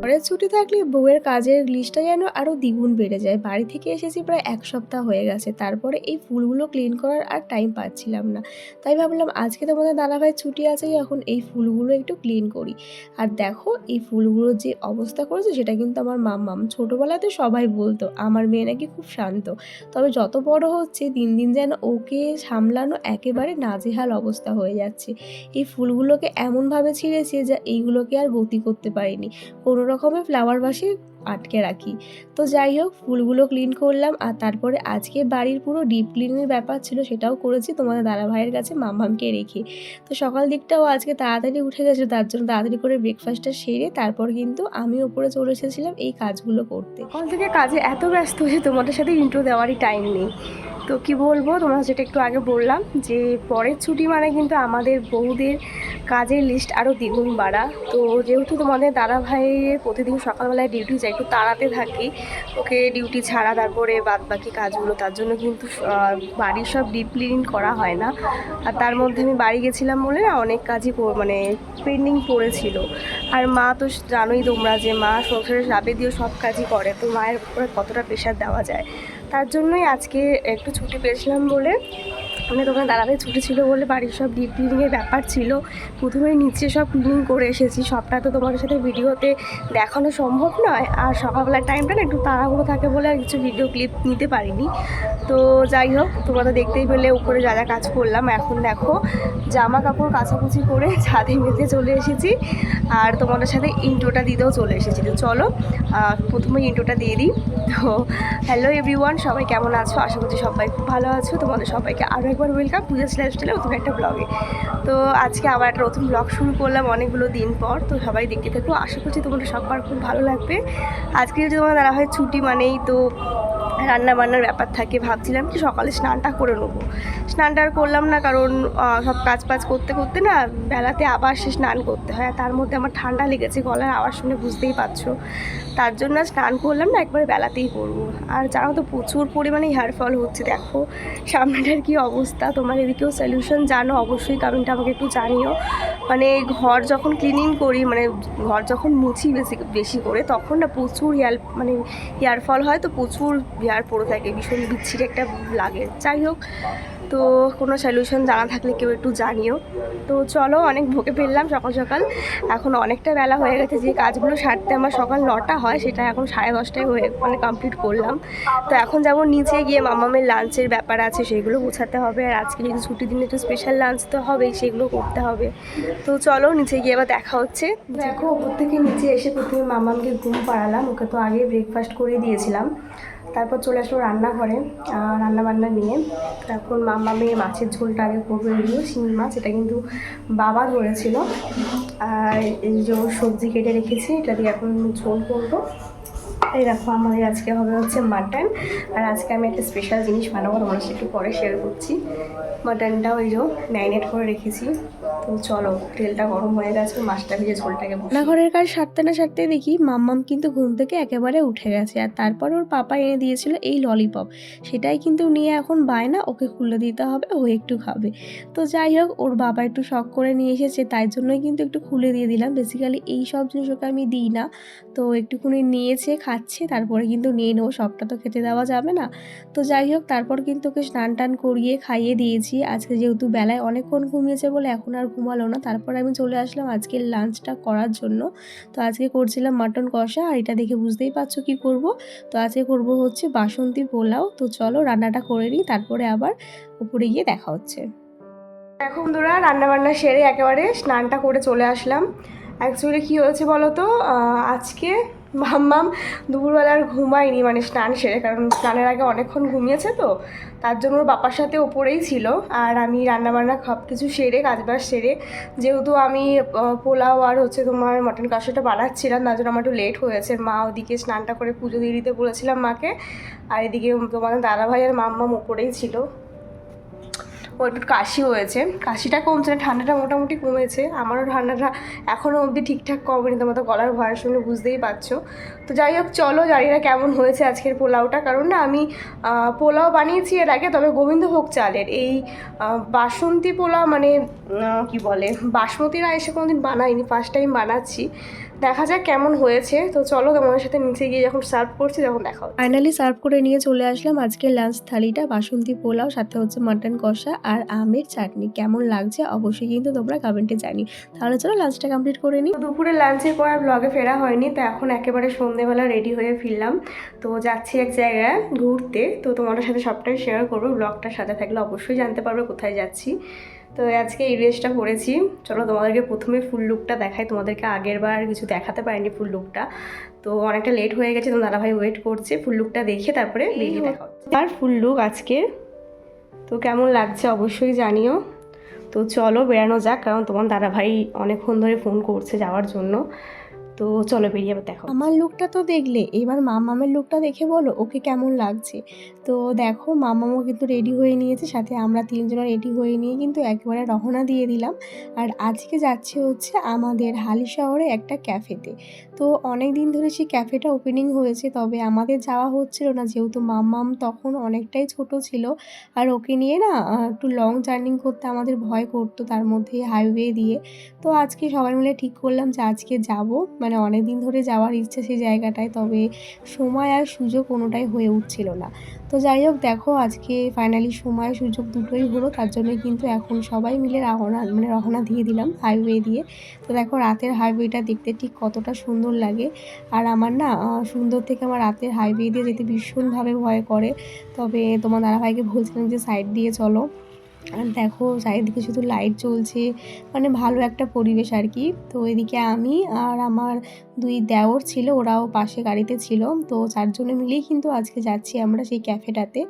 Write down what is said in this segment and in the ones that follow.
পরের ছুটি থাকলে বউয়ের কাজের লিস্টটা যেন আরও দ্বিগুণ বেড়ে যায়। বাড়ি থেকে এসেছি প্রায় 1 সপ্তাহ হয়ে গেছে, তারপরে এই ফুলগুলো ক্লিন করার আর টাইম পাচ্ছিলাম না। তাই ভাবলাম আজকে তোমাদের দাদাভাইয়ের ছুটি আছে, এখন এই ফুলগুলো একটু ক্লিন করি। আর দেখো এই ফুলগুলোর যে অবস্থা করেছে সেটা কিন্তু আমার মাম্মাম। ছোটোবেলাতে সবাই বলতো আমার মেয়ে নাকি খুব শান্ত, তবে যত বড় হচ্ছে দিন দিন যেন ওকে সামলানো একেবারে নাজেহাল অবস্থা হয়ে যাচ্ছে। এই ফুলগুলোকে এমনভাবে ছিঁড়েছে যে এইগুলোকে আর গতি করতে পারিনি, কোনো রকমে ফ্লাওয়ার ভাসে আটকে রাখি। তো যাই হোক, ফুলগুলো ক্লিন করলাম আর তারপরে আজকে বাড়ির পুরো ডিপ ক্লিনের ব্যাপার ছিল, সেটাও করেছি তোমাদের দাদাভাইয়ের কাছে মাম্মামকে রেখে। তো সকাল দিকটাও আজকে তাড়াতাড়ি উঠে গেছে, তার জন্য তাড়াতাড়ি করে ব্রেকফাস্টটা সেরে তারপর কিন্তু আমি ওপরে চলে এসেছিলাম এই কাজগুলো করতে। সকাল থেকে কাজে এত ব্যস্ত যে তোমাদের সাথে ইন্ট্রো দেওয়ারই টাইম নেই। তো কি বলবো, তোমরা যেটা একটু আগে বললাম যে পরের ছুটি মানে কিন্তু আমাদের বউদের কাজের লিস্ট আরও দ্বিগুণ বাড়া। তো যেহেতু তোমাদের দাদাভাইয়ের প্রতিদিন সকালবেলায় ডিউটি যায়, একটু তাড়াতে থাকি ওকে ডিউটি ছাড়া, তারপরে বাদ বাকি কাজগুলো, তার জন্য কিন্তু বাড়ির সব ডিপ ক্লিন করা হয় না। আর তার মধ্যে আমি বাড়ি গেছিলাম বলে না অনেক কাজই মানে পেন্ডিং পড়েছিল। আর মা তো জানোই তোমরা যে মা সংসারের যাবতীয় সব কাজই করে, তো মায়ের উপরে কতটা প্রেশার দেওয়া যায়। তার জন্যই আজকে একটু ছুটি পেয়েছিলাম বলে, মানে তোমার দাদাভাই ছুটি ছিল বলে বাড়ির সব ডিপ ক্লিনিংয়ের ব্যাপার ছিল। প্রথমে নিচে সব ক্লিনিং করে এসেছি, সবটা তো তোমাদের সাথে ভিডিওতে দেখানো সম্ভব নয়। আর সকালবেলার টাইমটা না একটু তাড়াহুড়ো থাকে বলে আর কিছু ভিডিও ক্লিপ নিতে পারিনি। তো যাই হোক, তোমরা তো দেখতেই পেলে উপরে যা যা কাজ করলাম। এখন দেখো জামা কাপড় কাচাকুচি করে ছাদে মেতে চলে এসেছি, আর তোমাদের সাথে ইন্ট্রোটা দিতেও চলে এসেছি। তো চলো প্রথমে ইন্ট্রোটা দিয়ে দিই। তো হ্যালো এভরিওয়ান, সবাই কেমন আছো? আশা করছি সবাই খুব ভালো আছো। তোমাদের সবাইকে আরও একবার ওয়েলকাম পূজাস লাইফস্টাইলে নতুন একটা ব্লগে। তো আজকে আবার একটা নতুন ব্লগ শুরু করলাম অনেকগুলো দিন পর। তো সবাই দেখতে থাকো, আশা করছি তোমাদের সবার খুব ভালো লাগবে। আজকে যদি তোমার দাদাভাই ছুটি মানেই তো রান্না বান্নার ব্যাপার থাকে। ভাবছিলাম কি সকালে স্নানটা করে নেবো, স্নানটা আর করলাম না, কারণ সব কাজ করতে করতে না বেলাতে আবার সে স্নান করতে হয়। আর তার মধ্যে আমার ঠান্ডা লেগেছে, গলার আওয়াজ শুনে বুঝতেই পারছো। তার জন্য স্নান করলাম না, একবারে বেলাতেই করবো। আর জানো তো প্রচুর পরিমাণে হেয়ার ফল হচ্ছে, দেখো সামনেটার কী অবস্থা। তোমার এদিকেও সলিউশন জানো অবশ্যই, কমেন্টটা আমাকে একটু জানিও। মানে ঘর যখন ক্লিনিং করি, মানে ঘর যখন মুছি বেশি করে, তখন না প্রচুর হেয়ার ফল হয়। তো প্রচুর হেয়ার পড়ে থাকে, ভীষণ বিচ্ছিরি একটা লাগে। যাই হোক, তো কোনো সলিউশন জানা থাকলে কেউ একটু জানিও। তো চলো, অনেক ভোগে ফেললাম সকাল সকাল। এখন অনেকটা বেলা হয়ে গেছে, যে কাজগুলো সারতে আমার সকাল 9টা হয় সেটা এখন 10:30টায় কমপ্লিট করলাম। তো এখন যেমন নিচে গিয়ে মামামের লাঞ্চের ব্যাপার আছে, সেগুলো গোছাতে হবে। আর আজকে যদি ছুটির দিনে একটু স্পেশাল লাঞ্চ তো হবেই, সেগুলো করতে হবে। তো চলো নিচে গিয়ে আবার দেখা হচ্ছে। দেখো ওপর থেকে নিচে এসে প্রথমে মামামকে ঘুম পাড়ালাম, ওকে তো আগে ব্রেকফাস্ট করে দিয়েছিলাম। তারপর চলে আসলো রান্নাঘরে রান্নাবান্না নিয়ে। এখন মামামে মাছের ঝোলটা আগে করবে, এগুলো শিঙি মাছ, এটা কিন্তু বাবা ধরেছিল। আর এই যে সবজি কেটে রেখেছি, এটা দিয়ে এখন ঝোল করবো। এই দেখো আমাদের আজকে হবে হচ্ছে মাটন। আর আজকে আমি একটা স্পেশাল জিনিস বানাবো, তোমার সাথে একটু পরে শেয়ার করছি। মাটনটাও এই যে ম্যারিনেট করে রেখেছি। তো চলো, তেলটা গরম হয়ে গেছে, মাছটা ভেজে ঝোলটাকে রান্নাঘরের কাজ সারতে না সারতে দেখি মাম্মাম কিন্তু ঘুম থেকে একেবারে উঠে গেছে। আর তারপর ওর পাপা এনে দিয়েছিল এই ললিপপ, সেটাই কিন্তু নিয়ে এখন বায়না ওকে খুলে দিতে হবে, ও একটু খাবে। তো যাই হোক, ওর বাবা একটু শখ করে নিয়ে এসেছে, তাই জন্যই কিন্তু একটু খুলে দিয়ে দিলাম। বেসিক্যালি এই সব জিনিস ওকে আমি দিই না, তো একটুখানি নিয়েছে, খাচ্ছে, তারপরে কিন্তু নিয়ে নেবো, সবটা তো খেতে দেওয়া যাবে না। তো যাই হোক, তারপর কিন্তু ওকে স্নান টান করিয়ে খাইয়ে দিয়েছি। আজকে যেহেতু বেলায় অনেকক্ষণ ঘুমিয়েছে বলে এখন আর ঘুমালো না। তারপর আমি চলে আসলাম আজকের লাঞ্চটা করার জন্য। তো আজকে করছিলাম মাটন কষা, আর এটা দেখে বুঝতেই পারছো কি করব। তো আজকে করব হচ্ছে বাসন্তী পোলাও। তো চলো রান্নাটা করে নিই, তারপরে আবার উপরে গিয়ে দেখা হচ্ছে। এখন বন্ধুরা রান্নাবান্না সেরে একেবারে স্নানটা করে চলে আসলাম। অ্যাকচুয়ালি কী হয়েছে বলো তো, আজকে মাম্মাম দুপুরবেলা আর ঘুমায়নি, মানে স্নান সেরে, কারণ স্নানের আগে অনেকক্ষণ ঘুমিয়েছে। তো তার জন্য ওর বাবার সাথে ওপরেই ছিল। আর আমি রান্নাবান্না সব কিছু সেরে, কাজবাজ সেরে, যেহেতু আমি পোলাও আর হচ্ছে তোমার মটন কষাটা বানাচ্ছিলাম, তার জন্য আমার একটু লেট হয়েছে। মা ওদিকে স্নানটা করে পুজো দিয়ে দিতে বলেছিলাম মাকে, আর এদিকে তোমাদের দাদাভাই আর মাম্মাম ওপরেই ছিল। ও একটু কাশি হয়েছে, কাশিটা কমছে না, ঠান্ডাটা মোটামুটি কমেছে। আমারও ঠান্ডাটা এখনও অবধি ঠিকঠাক কমেনি, তোমার তো গলার ভয়েস শুনে বুঝতেই পারছো। তো যাই হোক চলো, জানি না কেমন হয়েছে আজকের পোলাওটা, কারণ না আমি পোলাও বানিয়েছি এর আগে, তবে গোবিন্দভোগ চালের। এই বাসন্তী পোলাও মানে কি বলে, বাসমতি রাইসে কোনোদিন বানাইনি, ফার্স্ট টাইম বানাচ্ছি। দেখা যাক কেমন হয়েছে। তো চলো তোমাদের সাথে নিচে গিয়ে যখন সার্ভ করছি তখন দেখা হচ্ছে। ফাইনালি সার্ভ করে নিয়ে চলে আসলাম আজকে লাঞ্চ থালিটা, বাসন্তী পোলাও, সাথে হচ্ছে মাটন কষা আর আমের চাটনি। কেমন লাগছে অবশ্যই কিন্তু তোমরা কমেন্টে জানি। তাহলে চলো লাঞ্চটা কমপ্লিট করে নিই। দুপুরে লাঞ্চের পর আর ব্লগে ফেরা হয়নি, তো এখন একেবারে সন্ধ্যেবেলা রেডি হয়ে ফিরলাম। তো যাচ্ছি এক জায়গায় ঘুরতে, তো তোমাদের সাথে সবটাই শেয়ার করবো। ব্লগটার সাথে থাকলে অবশ্যই জানতে পারবে কোথায় যাচ্ছি। তো আজকে এই ড্রেসটা পরেছি। চলো তোমাদেরকে প্রথমে ফুল লুকটা দেখাই, তোমাদেরকে আগের বার কিছু দেখাতে পারিনি ফুল লুকটা। তো অনেকটা লেট হয়ে গেছে, তো দাদাভাই ওয়েট করছে, ফুল লুকটা দেখে তারপরে বেরিয়ে দেখা হচ্ছে। আর ফুল লুক আজকে তো কেমন লাগছে অবশ্যই জানিও। তো চলো বেরানো যাক, কারণ তোমার দাদাভাই অনেকক্ষণ ধরে ফোন করছে যাওয়ার জন্য। তো চলো বেরিয়ে দেখো। আমার লুকটা তো দেখলে, এবার মামামের লুকটা দেখে বলো ওকে কেমন লাগছে। তো দেখো মামামও কিন্তু রেডি হয়ে নিয়েছে, সাথে আমরা তিনজনে রেডি হয়ে নিয়ে কিন্তু একেবারে রওনা দিয়ে দিলাম। আর আজকে যাচ্ছে হচ্ছে আমাদের হালি শহরে একটা ক্যাফেতে। তো অনেক দিন ধরে সেই ক্যাফেটা ওপেনিং হয়েছে, তবে আমাদের যাওয়া হচ্ছিল না, যেহেতু মামাম তখন অনেকটাই ছোট ছিল। আর ওকে নিয়ে না একটু লং জার্নি করতে আমাদের ভয় করতো, তার মধ্যে হাইওয়ে দিয়ে। তো আজকে সবাই মিলে ঠিক করলাম যে আজকে যাব, মানে অনেক দিন ধরে যাওয়ার ইচ্ছা সেই জায়গাটায়, তবে সময় আর সুযোগ কোনোটাই হয়ে উঠছিল না। তো যাই হোক দেখো আজকে ফাইনালি সময় সুযোগ দুটোই হলো, তার জন্যই কিন্তু এখন সবাই মিলে রওনা দিয়ে দিলাম হাইওয়ে দিয়ে। তো দেখো রাতের হাইওয়েটা দেখতে ঠিক কতটা সুন্দর লাগে। আর আমার না সুন্দর থেকে আমার রাতের হাইওয়ে দিয়ে যেতে ভীষণভাবে ভয় করে, তবে তোমার দাদাভাইকে বলছিলাম যে সাইড দিয়ে চলো। আর দেখো চারিদিকে শুধু লাইট জ্বলছে, মানে ভালো একটা পরিবেশ আর কি। তো এদিকে আমি আর আমার দুই দেওর ছিল, ওরাও পাশে গাড়িতে ছিল। তো চারজনে মিলেই কিন্তু আজকে যাচ্ছি আমরা সেই ক্যাফেটাতে।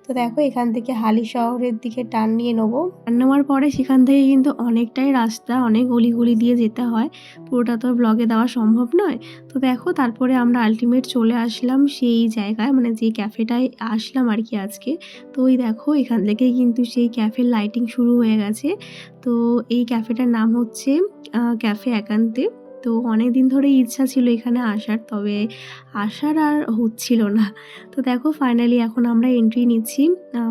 তো দেখো এখান থেকে হালি শহরের দিকে টার্ন নিয়ে নেবো। টার্ন নেওয়ার পরে সেখান থেকে কিন্তু অনেকটাই রাস্তা, অনেক গলি দিয়ে যেতে হয়, পুরোটা তো ব্লগে দেওয়া সম্ভব নয়। তো দেখো তারপরে আমরা আলটিমেট চলে আসলাম সেই জায়গায়, মানে যে ক্যাফেটায় আসলাম আর কি আজকে। তো ওই দেখো এখান থেকেই কিন্তু সেই ক্যাফের লাইটিং শুরু হয়ে গেছে। তো এই ক্যাফেটার নাম হচ্ছে ক্যাফে একান্তে। তো অনেক দিন ধরেই ইচ্ছা ছিল এখানে আসার, তবে আসার আর হচ্ছিল না। তো দেখো ফাইনালি এখন আমরা এন্ট্রি নিচ্ছি,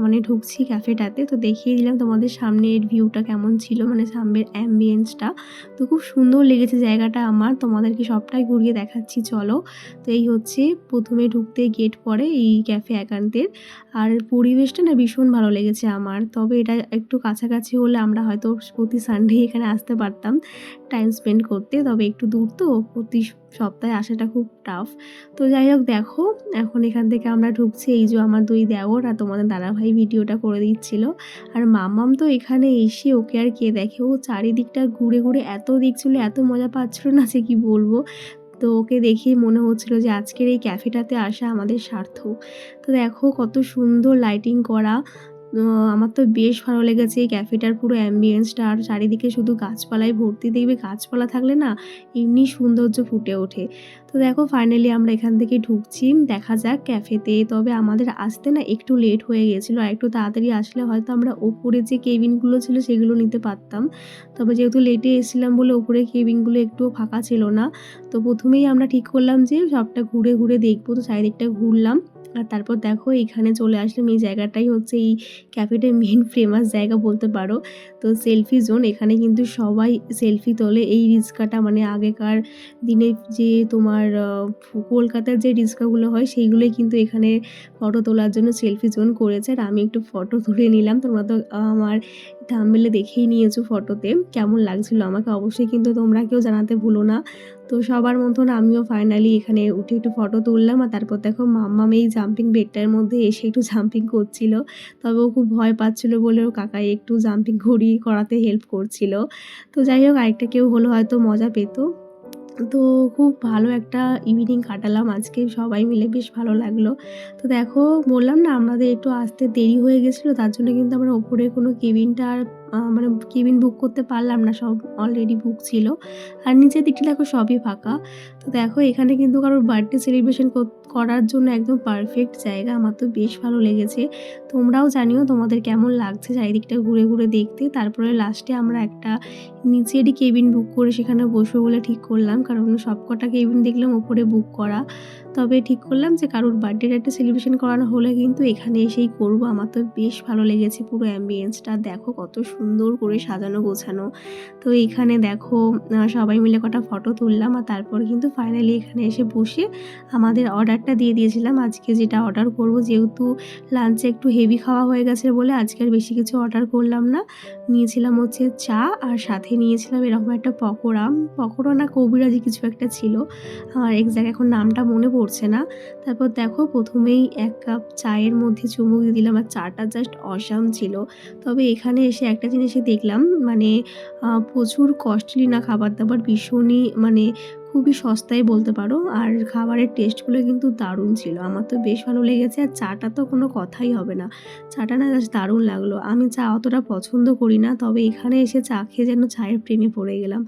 মানে ঢুকছি ক্যাফেটাতে। তো দেখিয়ে দিলাম তোমাদের সামনের ভিউটা কেমন ছিল, মানে সামনের অ্যাম্বিয়েন্সটা। তো খুব সুন্দর লেগেছে জায়গাটা আমার, তোমাদেরকে সবটাই ঘুরিয়ে দেখাচ্ছি চলো। তো এই হচ্ছে প্রথমে ঢুকতে গেট পড়ে এই ক্যাফে একান্তের। আর পরিবেশটা না ভীষণ ভালো লেগেছে আমার, তবে এটা একটু কাছাকাছি হলে আমরা হয়তো প্রতি সানডে এখানে আসতে পারতাম টাইম স্পেন্ড করতে, তবে একটু দূর তো, প্রতি সপ্তাহে আসাটা খুব টাফ। তো যাই হোক দেখো এখন এখান থেকে আমরা ঢুকছি, এই যে আমার দুই দেওর আর তোমাদের দাদাভাই ভিডিওটা করে দিচ্ছিল। আর মামাম তো এখানে এসে ওকে আর কে দেখে, ও চারিদিকটা ঘুরে ঘুরে এত দেখছিল, এত মজা পাচ্ছিল না যে কি বলবো। তো ওকে দেখেই মনে হচ্ছিল যে আজকের এই ক্যাফেটাতে আসা আমাদের সার্থক। তো দেখো কত সুন্দর লাইটিং করা, আমার তো বেশ ভালো লেগেছে এই ক্যাফেটার পুরো অ্যাম্বিয়েন্সটা। আর চারিদিকে শুধু গাছপালায় ভর্তি, দেখবে গাছপালা থাকলে না এমনি সৌন্দর্য ফুটে ওঠে। তো দেখো ফাইনালি আমরা এখান থেকে ঢুকছি, দেখা যাক ক্যাফেতে। তবে আমাদের আসতে না একটু লেট হয়ে গেছিলো, আর একটু তাড়াতাড়ি আসলে হয়তো আমরা ওপরে যে কেবিনগুলো ছিল সেগুলো নিতে পারতাম। তবে যেহেতু লেটে এসেছিলাম বলে ওপরে কেবিনগুলো একটুও ফাঁকা ছিল না। তো প্রথমেই আমরা ঠিক করলাম যে সবটা ঘুরে ঘুরে দেখবো, তো চারিদিকটা ঘুরলাম। আর তারপর দেখো এখানে চলে আসলাম, এই জায়গাটাই হচ্ছে এই ক্যাফেটার মেন ফেমাস জায়গা বলতে পারো। তো সেলফি জোন, এখানে কিন্তু সবাই সেলফি তোলে। এই রিক্সাটা মানে আগেকার দিনে যে তোমার কলকাতার যে রিক্সাগুলো হয় সেইগুলোই কিন্তু এখানে ফটো তোলার জন্য সেলফি জোন করেছে। আর আমি একটু ফটো তুলে নিলাম, তোমরা তো আমার থাম্বনেলে দেখেই নিয়েছো ফটোতে কেমন লাগছিল আমাকে, অবশ্যই কিন্তু তোমরা কেউ জানাতে ভুলো না। তো সবার মতন আমিও ফাইনালি এখানে উঠে একটু ফটো তুললাম। আর তারপর দেখো মাম্মাম এই জাম্পিং বেডটার মধ্যে এসে একটু জাম্পিং করছিল, তবে ও খুব ভয় পাচ্ছিল বলে ও কাকাই একটু জাম্পিং করাতে হেল্প করছিল। তো যাই হোক আরেকটা কেউ হলো হয়তো মজা পেত। তো খুব ভালো একটা ইভিনিং কাটালাম আজকে সবাই মিলে, বেশ ভালো লাগলো। তো দেখো বললাম না আমাদের একটু আসতে দেরি হয়ে গেছিলো, তার জন্য কিন্তু আমরা ওপরে কোনো কেবিনটা আর মানে কেবিন বুক করতে পারলাম না, সব অলরেডি বুক ছিল। আর নিচের দিকটা দেখো সবই ফাঁকা। তো দেখো এখানে কিন্তু কারোর বার্থডে সেলিব্রেশন করার জন্য একদম পারফেক্ট জায়গা। আমার তো বেশ ভালো লেগেছে। তোমরাও জানিও তোমাদের কেমন লাগছে চারিদিকটা ঘুরে ঘুরে দেখতে। তারপরে লাস্টে আমরা একটা নিচেরই কেবিন বুক করে সেখানে বসবো বলে ঠিক করলাম, কারণ সবকটা কেবিন দেখলাম ওপরে বুক করা। তবে ঠিক করলাম যে কারোর বার্থডের একটা সেলিব্রেশন করানো হলে কিন্তু এখানে এসেই করব। আমার তো বেশ ভালো লেগেছে পুরো অ্যাম্বিয়েন্সটা। দেখো কত সুন্দর করে সাজানো গোছানো। তো এইখানে দেখো সবাই মিলে কটা ফটো তুললাম, আর তারপর কিন্তু ফাইনালি এখানে এসে বসে আমাদের অর্ডারটা দিয়ে দিয়েছিলাম। আজকে যেটা অর্ডার করব, যেহেতু লাঞ্চে একটু হেভি খাওয়া হয়ে গেছে বলে আজকে আর বেশি কিছু অর্ডার করলাম না। নিয়েছিলাম হচ্ছে চা, আর সাথে নিয়েছিলাম এরকম একটা পকোড়া না কবিরাজি কিছু একটা ছিল, আমার এক্স্যাক্ট এখন নামটা মনে পড়ছে না। তারপর দেখো প্রথমেই 1 কাপ চায়ের মধ্যে চুমুক দিয়ে দিলাম, আর চাটা জাস্ট অসাম ছিল। তবে এখানে এসে একটা জিনিসই দেখলাম, মানে প্রচুর কস্টলি না খাবার দাবার, ভীষণই মানে খুবই সস্তায় বলতে পারো। আর খাবারের টেস্টগুলো কিন্তু দারুণ ছিল, আমার তো বেশ ভালো লেগেছে। আর চাটা তো কোনো কথাই হবে না, চাটা না জাস্ট দারুণ লাগলো। আমি চা অতটা পছন্দ করি না, তবে এখানে এসে চা খেয়ে যেন চায়ের প্রেমে পড়ে গেলাম।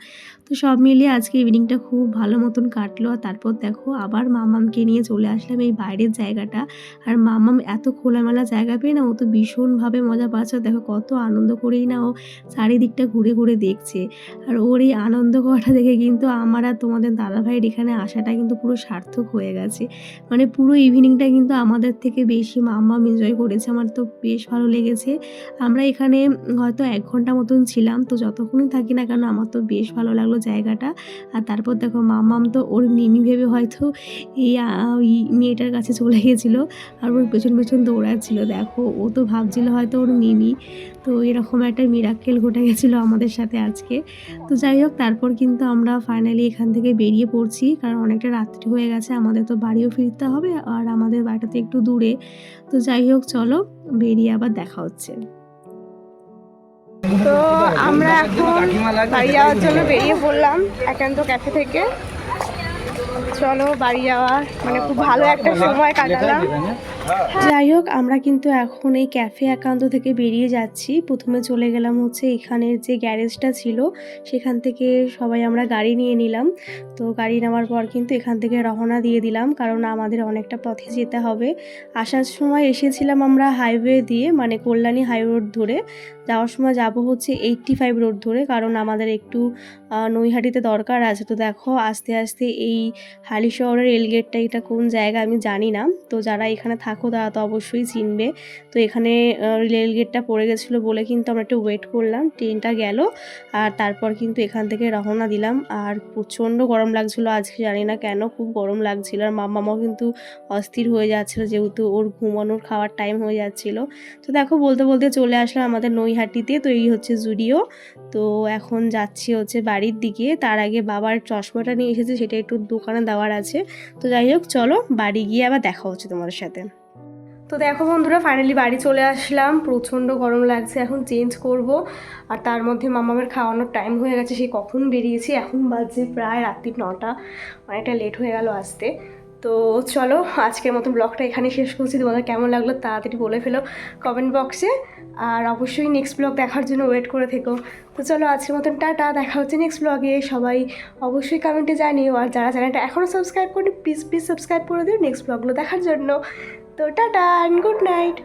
তো সব মিলিয়ে আজকে ইভিনিংটা খুব ভালো মতন কাটলো। আর তারপর দেখো আবার মামামকে নিয়ে চলে আসলাম এই বাইরের জায়গাটা। আর মামাম এত খোলামেলা জায়গা পেয়ে না ও তো ভীষণভাবে মজা পাচ্ছে। দেখো কত আনন্দ করেই না ও চারিদিকটা ঘুরে ঘুরে দেখছে। আর ওর এই আনন্দ করাটা দেখে কিন্তু আমার আর তোমাদের দাদাভাইয়ের এখানে আসাটা কিন্তু পুরো সার্থক হয়ে গেছে। মানে পুরো ইভিনিংটা কিন্তু আমাদের থেকে বেশি মাম্মাম এনজয় করেছে, আমার তো বেশ ভালো লেগেছে। আমরা এখানে হয়তো 1 ঘন্টা মতন ছিলাম, তো যতক্ষণই থাকি না কেন আমার তো বেশ ভালো লাগলো জায়গাটা। আর তারপর দেখো মাম্মাম তো ওর মিমি ভেবে হয়তো এই ওই মেয়েটার কাছে চলে গেছিলো, আর ওর পেছন পেছন দৌড়াচ্ছিল। দেখো ও তো ভাবছিল হয়তো ওর মিমি। তো এরকম একটা মিরাক্কেল ঘটে গেছিলো আমাদের সাথে আজকে। তো যাই হোক, তারপর কিন্তু আমরা ফাইনালি এখান থেকে বেরিয়ে পড়ছি, কারণ অনেকটা রাত্রি হয়ে গেছে, আমাদের তো বাড়িও ফিরতে হবে, আর আমাদের বাড়িটা তো একটু দূরে। তো যাই হোক, চলো বেরিয়ে আবার দেখা হচ্ছে। তো আমরা এখন বাড়ি যাওয়ার জন্য বেরিয়ে পড়লাম একান্ত ক্যাফে থেকে। চলো বাড়ি যাওয়া, মানে খুব ভালো একটা সময় কাটালাম। যাই হোক, আমরা কিন্তু এখন এই ক্যাফে একান্ত থেকে বেরিয়ে যাচ্ছি। প্রথমে চলে গেলাম হচ্ছে এখানের যে গ্যারেজটা ছিল সেখান থেকে সবাই আমরা গাড়ি নিয়ে নিলাম। তো গাড়ি নেওয়ার পর কিন্তু এখান থেকে রওনা দিয়ে দিলাম, কারণ আমাদের অনেকটা পথে যেতে হবে। আসার সময় এসেছিলাম আমরা হাইওয়ে দিয়ে, মানে কল্যাণী হাই রোড ধরে। যাওয়ার সময় যাব হচ্ছে 85 রোড ধরে, কারণ আমাদের একটু নৈহাটিতে দরকার আছে। তো দেখো আস্তে আস্তে এই হালিশহরের রেলগেটটা, এটা কোন জায়গা আমি জানি না, তো যারা এখানে থাকো তারা তো অবশ্যই চিনবে। তো এখানে রেলগেটটা পড়ে গেছিলো বলে কিন্তু আমরা একটু ওয়েট করলাম, ট্রেনটা গেল, আর তারপর কিন্তু এখান থেকে রওনা দিলাম। আর প্রচণ্ড গরম লাগছিলো আজকে, জানি না কেন খুব গরম লাগছিলো। আর মামাও কিন্তু অস্থির হয়ে যাচ্ছিলো, যেহেতু ওর ঘুমানোর খাওয়ার টাইম হয়ে যাচ্ছিলো। তো দেখো বলতে বলতে চলে আসলাম আমাদের নৈহাটিতে। তো এই হচ্ছে জুডিও। তো এখন যাচ্ছি হচ্ছে বাড়ির দিকে। তার আগে বাবার চশমাটা নিয়ে এসেছে, সেটা একটু দোকানে দেওয়ার আছে। তো যাই হোক, চলো বাড়ি গিয়ে আবার দেখা হচ্ছে তোমাদের সাথে। তো দেখো বন্ধুরা, ফাইনালি বাড়ি চলে আসলাম। প্রচণ্ড গরম লাগছে, এখন চেঞ্জ করব। আর তার মধ্যে মামামের খাওয়ানোর টাইম হয়ে গেছে, সেই কখন বেরিয়েছি, এখন বাজে প্রায় রাত্রি 9টা, অনেকটা লেট হয়ে গেল আসতে। তো চলো আজকের মতো ব্লগটা এখানে শেষ করছি। তোমাদের কেমন লাগলো তাড়াতাড়ি বলে ফেলো কমেন্ট বক্সে, আর অবশ্যই নেক্সট ব্লগ দেখার জন্য ওয়েট করে থেকো। তো চলো আজকের মতন টাটা, দেখা হচ্ছে নেক্সট ব্লগে। সবাই অবশ্যই কমেন্টে জানিও, আর যারা চ্যানেলটা এখনও সাবস্ক্রাইব করি প্লিজ সাবস্ক্রাইব করে দিও নেক্সট ব্লগগুলো দেখার জন্য। তো টাটা অ্যান্ড গুড নাইট।